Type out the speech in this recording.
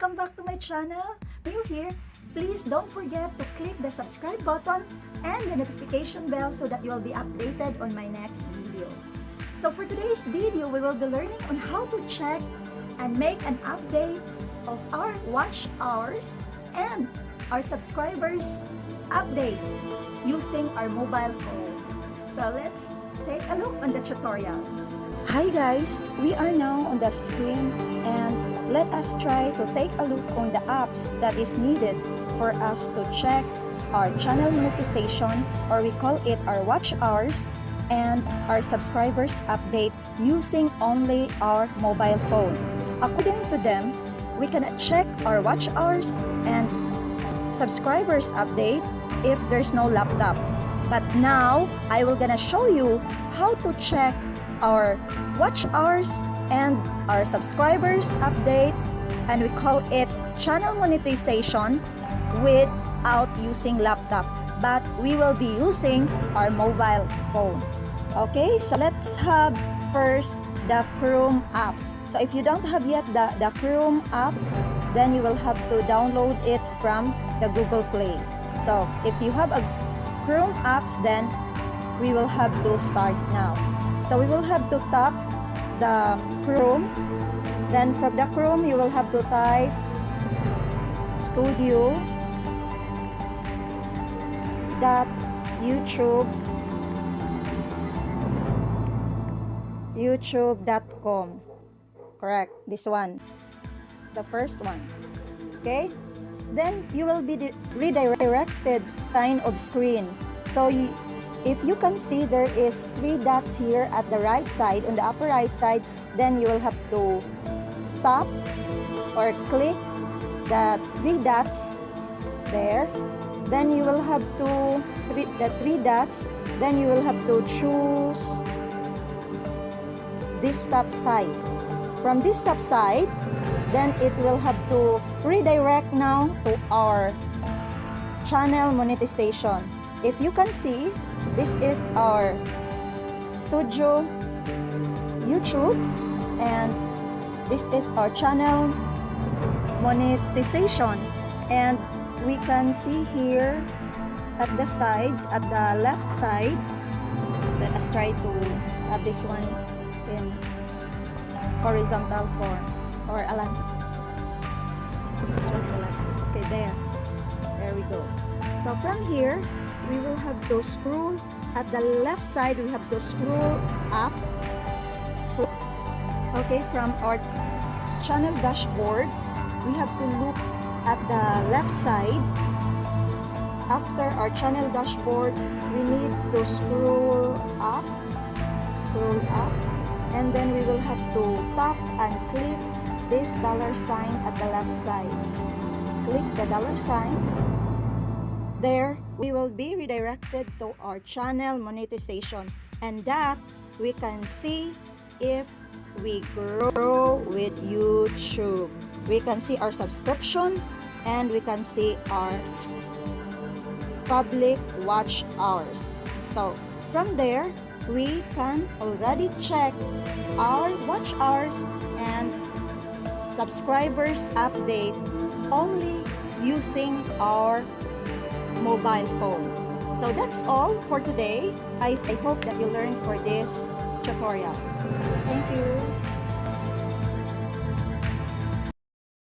welcome back to my channel. New here, please don't forget to click the subscribe button and the notification bell so that you will be updated on my next video. So for today's video, we will be learning on how to check and make an update of our watch hours and our subscribers update using our mobile phone. So let's take a look on the tutorial. Hi guys, we are now on the screen and let us try to take a look on the apps that is needed for us to check our channel monetization, or we call it our watch hours, and our subscribers update using only our mobile phone. According to them, we can check our watch hours and subscribers update if there's no laptop. But now, I will gonna show you how to check our watch hours and our subscribers update, and we call it channel monetization without using laptop, but we will be using our mobile phone. Okay, so let's have first the Chrome apps. So if you don't have yet the Chrome apps, then you will have to download it from the Google Play. So if you have a Chrome apps, then we will have to start now. So we will have to tap the Chrome. Then from the Chrome, you will have to type studio.youtube.com. Correct, this one, the first one. Okay, then you will be redirected kind of screen. So if you can see, there is 3 dots here at the right side, on the upper right side, then you will have to tap or click the 3 dots there. Then you will have to the 3 dots, then you will have to choose this top side. From this top side, then it will have to redirect now to our channel monetization. If you can see, this is our studio YouTube, and this is our channel monetization. And we can see here at the sides, at the left side, let us try to have this one in horizontal form, or align. This one in the last. Okay, there we go. So from here, we will have to scroll at the left side. We have to scroll up. Okay, from our channel dashboard, we have to look at the left side. After our channel dashboard, we need to scroll up, and then we will have to tap and click this dollar sign at the left side. Click the dollar sign. There, we will be redirected to our channel monetization, and that we can see if we grow with YouTube. We can see our subscription, and we can see our public watch hours. So from there, we can already check our watch hours and subscribers update only using our mobile phone. So that's all for today. I hope that you learned for this tutorial. Thank you.